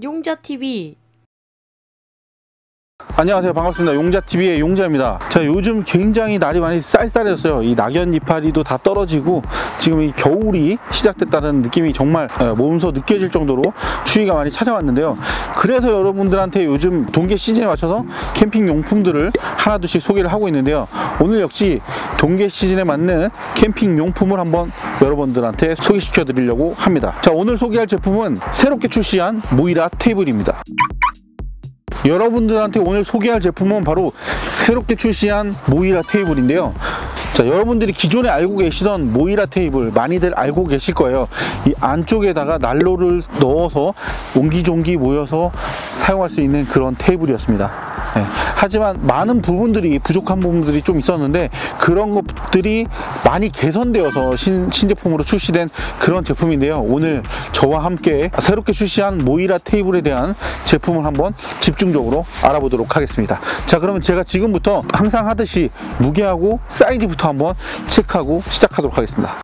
용자TV. 안녕하세요, 반갑습니다. 용자TV의 용자입니다. 자, 요즘 굉장히 날이 많이 쌀쌀해졌어요. 이 낙엽 이파리도 다 떨어지고 지금 이 겨울이 시작됐다는 느낌이 정말 몸소 느껴질 정도로 추위가 많이 찾아왔는데요. 그래서 여러분들한테 요즘 동계 시즌에 맞춰서 캠핑 용품들을 하나둘씩 소개를 하고 있는데요. 오늘 역시 동계 시즌에 맞는 캠핑 용품을 한번 여러분들한테 소개시켜 드리려고 합니다. 자, 오늘 소개할 제품은 새롭게 출시한 모이라 테이블입니다. 여러분들한테 오늘 소개할 제품은 바로 새롭게 출시한 모이라 테이블인데요. 자, 여러분들이 기존에 알고 계시던 모이라 테이블 많이들 알고 계실 거예요. 이 안쪽에다가 난로를 넣어서 옹기종기 모여서 사용할 수 있는 그런 테이블이었습니다. 네. 하지만 많은 부분들이 부족한 부분들이 좀 있었는데 그런 것들이 많이 개선되어서 신제품으로 출시된 그런 제품인데요. 오늘 저와 함께 새롭게 출시한 모이라 테이블에 대한 제품을 한번 집중적으로 알아보도록 하겠습니다. 자, 그러면 제가 지금부터 항상 하듯이 무게하고 사이즈부터 한번 체크하고 시작하도록 하겠습니다.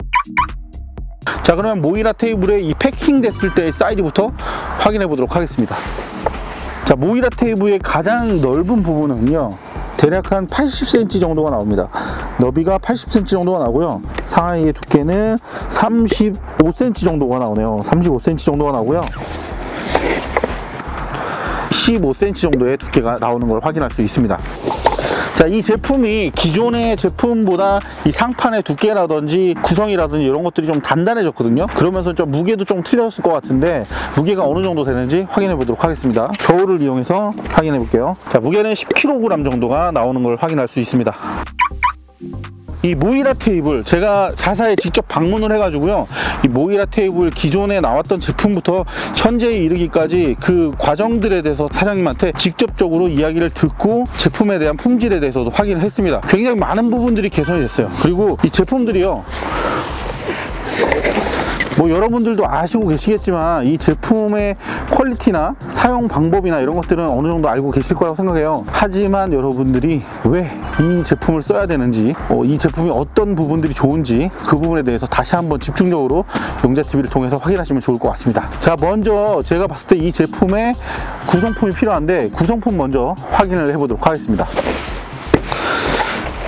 자, 그러면 모이라 테이블에 이 패킹 됐을 때의 사이즈부터 확인해 보도록 하겠습니다. 자, 모이라 테이블의 가장 넓은 부분은요, 대략 한 80cm 정도가 나옵니다. 너비가 80cm 정도가 나오고요, 상하이의 두께는 35cm 정도가 나오네요. 35cm 정도가 나오고요, 15cm 정도의 두께가 나오는 걸 확인할 수 있습니다. 자, 이 제품이 기존의 제품보다 이 상판의 두께라든지 구성이라든지 이런 것들이 좀 단단해졌거든요. 그러면서 좀 무게도 좀 틀렸을 것 같은데 무게가 어느 정도 되는지 확인해 보도록 하겠습니다. 저울을 이용해서 확인해 볼게요. 자, 무게는 10kg 정도가 나오는 걸 확인할 수 있습니다. 이 모이라 테이블 제가 자사에 직접 방문을 해가지고요, 이 모이라 테이블 기존에 나왔던 제품부터 현재에 이르기까지 그 과정들에 대해서 사장님한테 직접적으로 이야기를 듣고 제품에 대한 품질에 대해서도 확인을 했습니다. 굉장히 많은 부분들이 개선이 됐어요. 그리고 이 제품들이요, 뭐 여러분들도 아시고 계시겠지만 이 제품의 퀄리티나 사용 방법이나 이런 것들은 어느 정도 알고 계실 거라고 생각해요. 하지만 여러분들이 왜 이 제품을 써야 되는지, 이 제품이 어떤 부분들이 좋은지 그 부분에 대해서 다시 한번 집중적으로 용자TV를 통해서 확인하시면 좋을 것 같습니다. 자, 먼저 제가 봤을 때 이 제품의 구성품이 필요한데 구성품 먼저 확인을 해보도록 하겠습니다.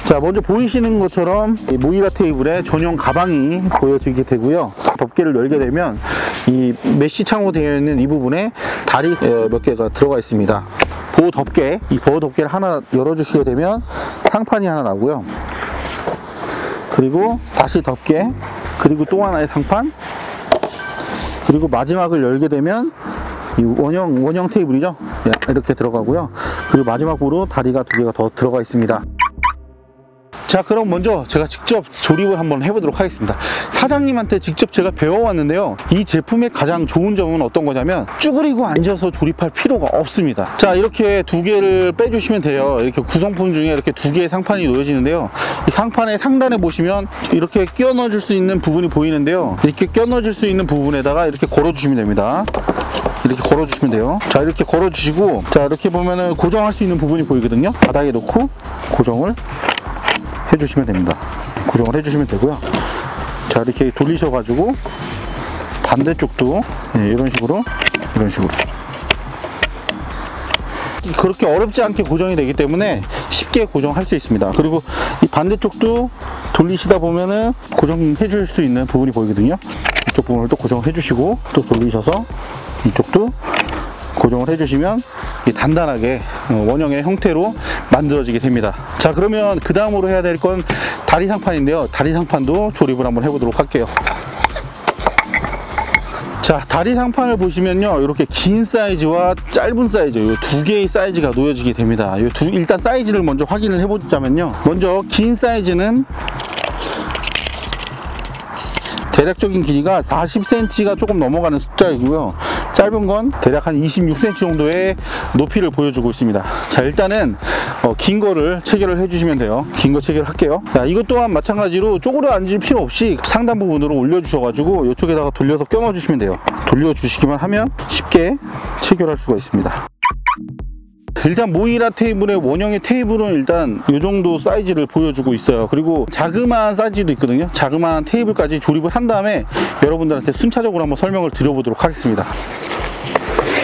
자, 먼저 보이시는 것처럼 이 모이라 테이블에 전용 가방이 보여지게 되고요, 덮개를 열게 되면 이 메쉬 창으로 되어 있는 이 부분에 다리 몇 개가 들어가 있습니다. 보호 덮개, 이 보호 덮개를 하나 열어주시게 되면 상판이 하나 나오고요, 그리고 다시 덮개, 그리고 또 하나의 상판, 그리고 마지막을 열게 되면 이 원형 테이블이죠, 이렇게 들어가고요, 그리고 마지막으로 다리가 두 개가 더 들어가 있습니다. 자, 그럼 먼저 제가 직접 조립을 한번 해보도록 하겠습니다. 사장님한테 직접 제가 배워왔는데요, 이 제품의 가장 좋은 점은 어떤 거냐면 쭈그리고 앉아서 조립할 필요가 없습니다. 자, 이렇게 두 개를 빼주시면 돼요. 이렇게 구성품 중에 이렇게 두 개의 상판이 놓여지는데요, 이 상판의 상단에 보시면 이렇게 끼워 넣어줄 수 있는 부분이 보이는데요, 이렇게 끼워 넣어줄 수 있는 부분에다가 이렇게 걸어주시면 됩니다. 이렇게 걸어주시면 돼요. 자, 이렇게 걸어주시고, 자, 이렇게 보면은 고정할 수 있는 부분이 보이거든요. 바닥에 놓고 고정을 해주시면 됩니다. 고정을 해주시면 되고요. 자, 이렇게 돌리셔가지고 반대쪽도 이런 식으로 그렇게 어렵지 않게 고정이 되기 때문에 쉽게 고정할 수 있습니다. 그리고 이 반대쪽도 돌리시다 보면은 고정해 줄 수 있는 부분이 보이거든요. 이쪽 부분을 또 고정해 주시고 또 돌리셔서 이쪽도 고정을 해주시면 단단하게 원형의 형태로 만들어지게 됩니다. 자, 그러면 그 다음으로 해야 될 건 다리 상판인데요, 다리 상판도 조립을 한번 해보도록 할게요. 자, 다리 상판을 보시면요, 이렇게 긴 사이즈와 짧은 사이즈, 이 두 개의 사이즈가 놓여지게 됩니다. 일단 사이즈를 먼저 확인을 해보자면요, 먼저 긴 사이즈는 대략적인 길이가 40cm가 조금 넘어가는 숫자이고요, 짧은 건 대략 한 26cm 정도의 높이를 보여주고 있습니다. 자, 일단은 긴 거를 체결을 해주시면 돼요. 긴 거 체결할게요. 자, 이것 또한 마찬가지로 쪼그려 앉을 필요 없이 상단 부분으로 올려주셔가지고 이쪽에다가 돌려서 껴넣어 주시면 돼요. 돌려주시기만 하면 쉽게 체결할 수가 있습니다. 일단 모이라 테이블의 원형의 테이블은 일단 이 정도 사이즈를 보여주고 있어요. 그리고 자그마한 사이즈도 있거든요. 자그마한 테이블까지 조립을 한 다음에 여러분들한테 순차적으로 한번 설명을 드려보도록 하겠습니다.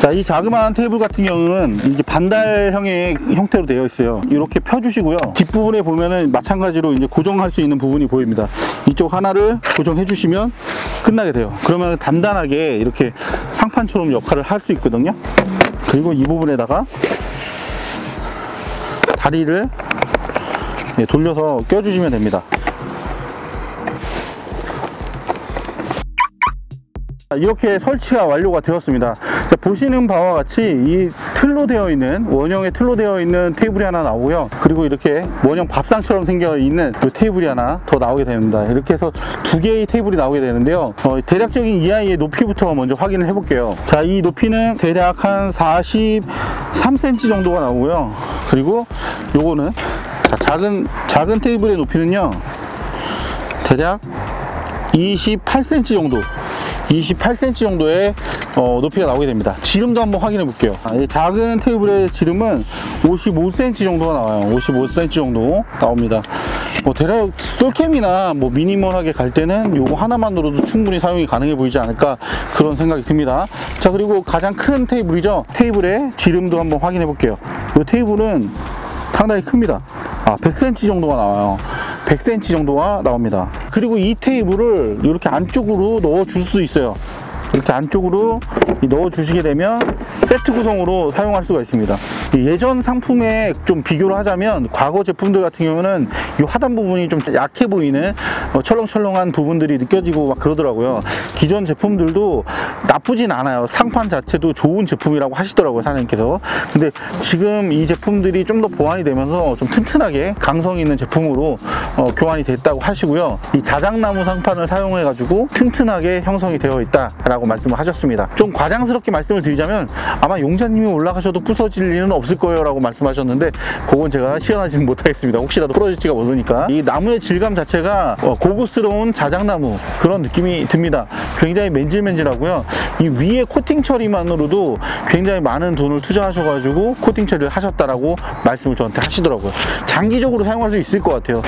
자, 이 자그마한 테이블 같은 경우는 이게 반달형의 형태로 되어 있어요. 이렇게 펴주시고요. 뒷부분에 보면은 마찬가지로 이제 고정할 수 있는 부분이 보입니다. 이쪽 하나를 고정해 주시면 끝나게 돼요. 그러면 단단하게 이렇게 상판처럼 역할을 할 수 있거든요. 그리고 이 부분에다가 다리를 돌려서 껴주시면 됩니다. 이렇게 설치가 완료가 되었습니다. 자, 보시는 바와 같이 이 틀로 되어 있는, 원형의 틀로 되어 있는 테이블이 하나 나오고요. 그리고 이렇게 원형 밥상처럼 생겨 있는 그 테이블이 하나 더 나오게 됩니다. 이렇게 해서 두 개의 테이블이 나오게 되는데요. 대략적인 이 아이의 높이부터 먼저 확인을 해 볼게요. 자, 이 높이는 대략 한 43cm 정도가 나오고요. 그리고 요거는 작은 테이블의 높이는요, 대략 28cm 정도, 28cm 정도의 높이가 나오게 됩니다. 지름도 한번 확인해 볼게요. 이 작은 테이블의 지름은 55cm 정도가 나와요. 55cm 정도 나옵니다. 대략 솔캠이나 미니멀하게 갈 때는 요거 하나만으로도 충분히 사용이 가능해 보이지 않을까, 그런 생각이 듭니다. 자, 그리고 가장 큰 테이블이죠. 테이블의 지름도 한번 확인해 볼게요. 이 테이블은 상당히 큽니다. 100cm 정도가 나와요. 100cm 정도가 나옵니다. 그리고 이 테이블을 이렇게 안쪽으로 넣어 줄 수 있어요. 이렇게 안쪽으로 넣어 주시게 되면 세트 구성으로 사용할 수가 있습니다. 예전 상품에 좀 비교를 하자면, 과거 제품들 같은 경우는 이 하단 부분이 좀 약해 보이는 철렁철렁한 부분들이 느껴지고 막 그러더라고요. 기존 제품들도 나쁘진 않아요. 상판 자체도 좋은 제품이라고 하시더라고요, 사장님께서. 근데 지금 이 제품들이 좀 더 보완이 되면서 좀 튼튼하게 강성 있는 제품으로 교환이 됐다고 하시고요. 이 자작나무 상판을 사용해 가지고 튼튼하게 형성이 되어 있다라고 말씀을 하셨습니다. 좀 과장스럽게 말씀을 드리자면, 아마 용자님이 올라가셔도 부서질 일은 없을 거예요 라고 말씀하셨는데, 그건 제가 시연하지는 못하겠습니다. 혹시라도 부러질지가 모르니까. 이 나무의 질감 자체가 고급스러운 자작나무 그런 느낌이 듭니다. 굉장히 맨질맨질하고요. 이 위에 코팅 처리만으로도 굉장히 많은 돈을 투자하셔가지고 코팅 처리를 하셨다라고 말씀을 저한테 하시더라고요. 장기적으로 사용할 수 있을 것 같아요.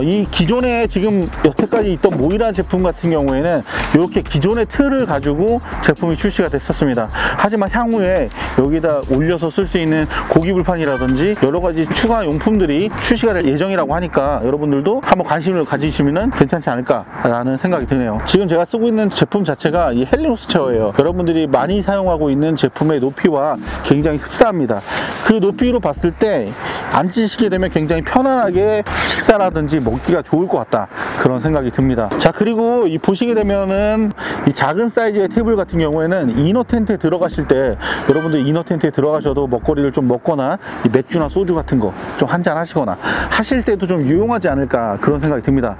이 기존에 지금 여태까지 있던 모이라 제품 같은 경우에는 이렇게 기존의 틀을 가지고 제품이 출시가 됐었습니다. 하지만 향후에 여기다 올려서 쓸 수 있는 고기불판이라든지 여러가지 추가 용품들이 출시가 될 예정이라고 하니까, 여러분들도 한번 관심을 가지시면 괜찮지 않을까 라는 생각이 드네요. 지금 제가 쓰고 있는 제품 자체가 이 헬리노스 체어예요. 여러분들이 많이 사용하고 있는 제품의 높이와 굉장히 흡사합니다. 그 높이로 봤을 때 앉으시게 되면 굉장히 편안하게 식사라든지 먹기가 좋을 것 같다, 그런 생각이 듭니다. 자, 그리고 이 보시게 되면은 이 작은 사이즈의 테이블 같은 경우에는 이너 텐트에 들어가실 때, 여러분들 이너 텐트에 들어가셔도 먹거리를 좀 먹거나 이 맥주나 소주 같은 거 좀 한잔 하시거나 하실 때도 좀 유용하지 않을까, 그런 생각이 듭니다.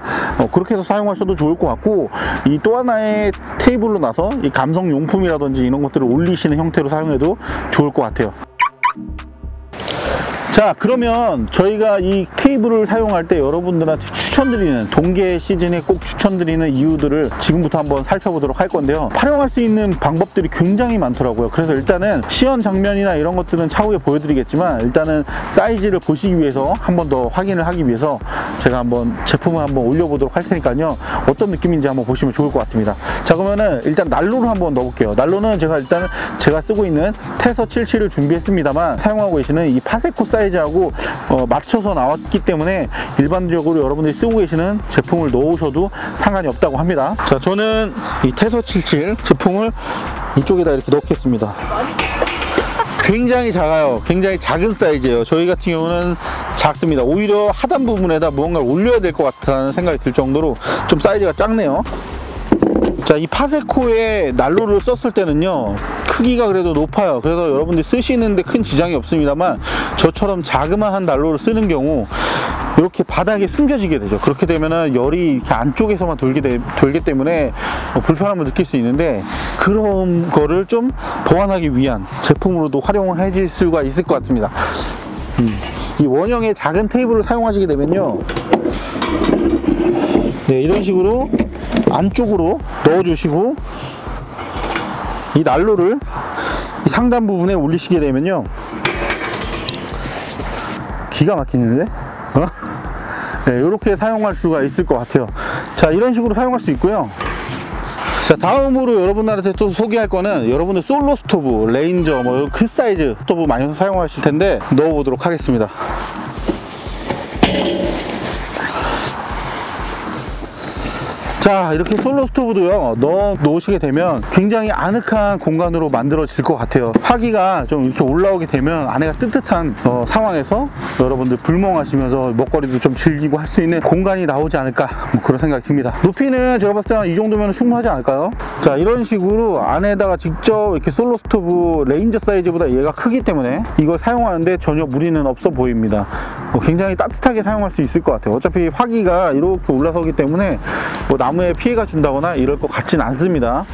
그렇게 해서 사용하셔도 좋을 것 같고, 이 또 하나의 테이블로 나서 이 감성 용품이라든지 이런 것들을 올리시는 형태로 사용해도 좋을 것 같아요. 자, 그러면 저희가 이 테이블을 사용할 때 여러분들한테 추천드리는, 동계 시즌에 꼭 추천드리는 이유들을 지금부터 한번 살펴보도록 할 건데요. 활용할 수 있는 방법들이 굉장히 많더라고요. 그래서 일단은 시연 장면이나 이런 것들은 차후에 보여드리겠지만, 일단은 사이즈를 보시기 위해서, 한 번 더 확인을 하기 위해서 제가 한번 제품을 한번 올려보도록 할 테니까요. 어떤 느낌인지 한번 보시면 좋을 것 같습니다. 자, 그러면은 일단 난로를 한번 넣어볼게요. 난로는 제가 일단은 제가 쓰고 있는 테서 77을 준비했습니다만, 사용하고 계시는 이 파세코 사이즈하고 맞춰서 나왔기 때문에 일반적으로 여러분들이 쓰고 계시는 제품을 넣으셔도 상관이 없다고 합니다. 자, 저는 이 테서 77 제품을 이쪽에다 이렇게 넣겠습니다. 굉장히 작아요. 굉장히 작은 사이즈예요. 저희 같은 경우는 작습니다. 오히려 하단 부분에다 무언가를 올려야 될 것 같다는 생각이 들 정도로 좀 사이즈가 작네요. 자, 이 파세코의 난로를 썼을 때는요, 크기가 그래도 높아요. 그래서 여러분들이 쓰시는데 큰 지장이 없습니다만, 저처럼 자그마한 난로를 쓰는 경우 이렇게 바닥에 숨겨지게 되죠. 그렇게 되면은 열이 이렇게 안쪽에서만 돌기 때문에 불편함을 느낄 수 있는데, 그런 거를 좀 보완하기 위한 제품으로도 활용을 해줄 수가 있을 것 같습니다. 이 원형의 작은 테이블을 사용하시게 되면요, 네, 이런 식으로 안쪽으로 넣어주시고, 이 난로를 이 상단 부분에 올리시게 되면요, 기가 막히는데? 네, 이렇게 사용할 수가 있을 것 같아요. 자, 이런 식으로 사용할 수 있고요. 자, 다음으로 여러분들한테 또 소개할 거는 여러분들 솔로 스토브, 레인저 뭐 큰 사이즈 스토브 많이 사용하실 텐데 넣어보도록 하겠습니다. 자, 이렇게 솔로 스토브도요 넣어 놓으시게 되면 굉장히 아늑한 공간으로 만들어질 것 같아요. 화기가 좀 이렇게 올라오게 되면 안에가 뜨뜻한 상황에서 여러분들 불멍하시면서 먹거리도 좀 즐기고 할 수 있는 공간이 나오지 않을까, 뭐 그런 생각이 듭니다. 높이는 제가 봤을 때는 이 정도면 충분하지 않을까요? 자, 이런 식으로 안에다가 직접 이렇게 솔로 스토브 레인저 사이즈보다 얘가 크기 때문에 이걸 사용하는데 전혀 무리는 없어 보입니다. 굉장히 따뜻하게 사용할 수 있을 것 같아요. 어차피 화기가 이렇게 올라서기 때문에 뭐 나무에 피해가 준다거나 이럴 것 같지는 않습니다.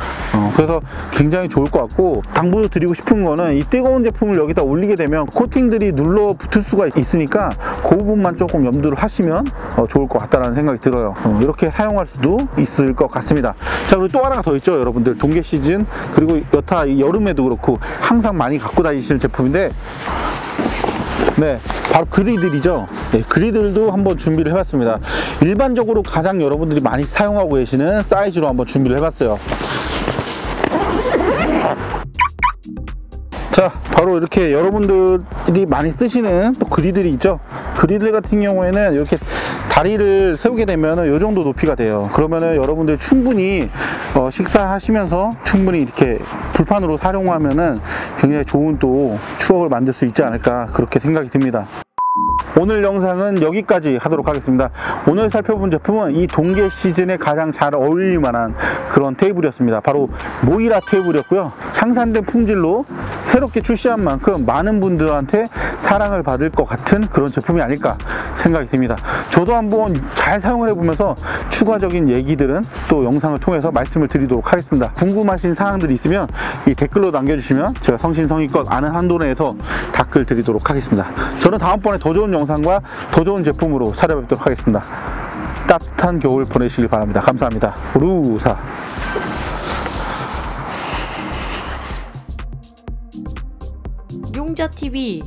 그래서 굉장히 좋을 것 같고, 당부드리고 싶은 거는 이 뜨거운 제품을 여기다 올리게 되면 코팅들이 눌러 붙을 수가 있으니까 그 부분만 조금 염두를 하시면 좋을 것 같다는 생각이 들어요. 이렇게 사용할 수도 있을 것 같습니다. 자, 그리고 또 하나가 더 있죠. 여러분들 동계 시즌 그리고 여타 여름에도 그렇고 항상 많이 갖고 다니시는 제품인데, 네, 바로 그리들이죠. 네, 그리들도 한번 준비를 해봤습니다. 일반적으로 가장 여러분들이 많이 사용하고 계시는 사이즈로 한번 준비를 해봤어요. 자, 바로 이렇게 여러분들이 많이 쓰시는 또 그리들이 있죠. 그리들 같은 경우에는 이렇게 다리를 세우게 되면 이 정도 높이가 돼요. 그러면은 여러분들 충분히 식사하시면서 충분히 이렇게 불판으로 사용하면은 굉장히 좋은 또 추억을 만들 수 있지 않을까, 그렇게 생각이 듭니다. 오늘 영상은 여기까지 하도록 하겠습니다. 오늘 살펴본 제품은 이 동계 시즌에 가장 잘 어울릴 만한 그런 테이블이었습니다. 바로 모이라 테이블이었고요. 향상된 품질로 새롭게 출시한 만큼 많은 분들한테 사랑을 받을 것 같은 그런 제품이 아닐까 생각이 듭니다. 저도 한번 잘 사용을 해보면서 추가적인 얘기들은 또 영상을 통해서 말씀을 드리도록 하겠습니다. 궁금하신 사항들이 있으면 이 댓글로 남겨주시면 제가 성심성의껏 아는 한도 내에서 답글 드리도록 하겠습니다. 저는 다음번에 더 좋은 영상과 더 좋은 제품으로 찾아뵙도록 하겠습니다. 따뜻한 겨울 보내시길 바랍니다. 감사합니다. 우루사. 용자TV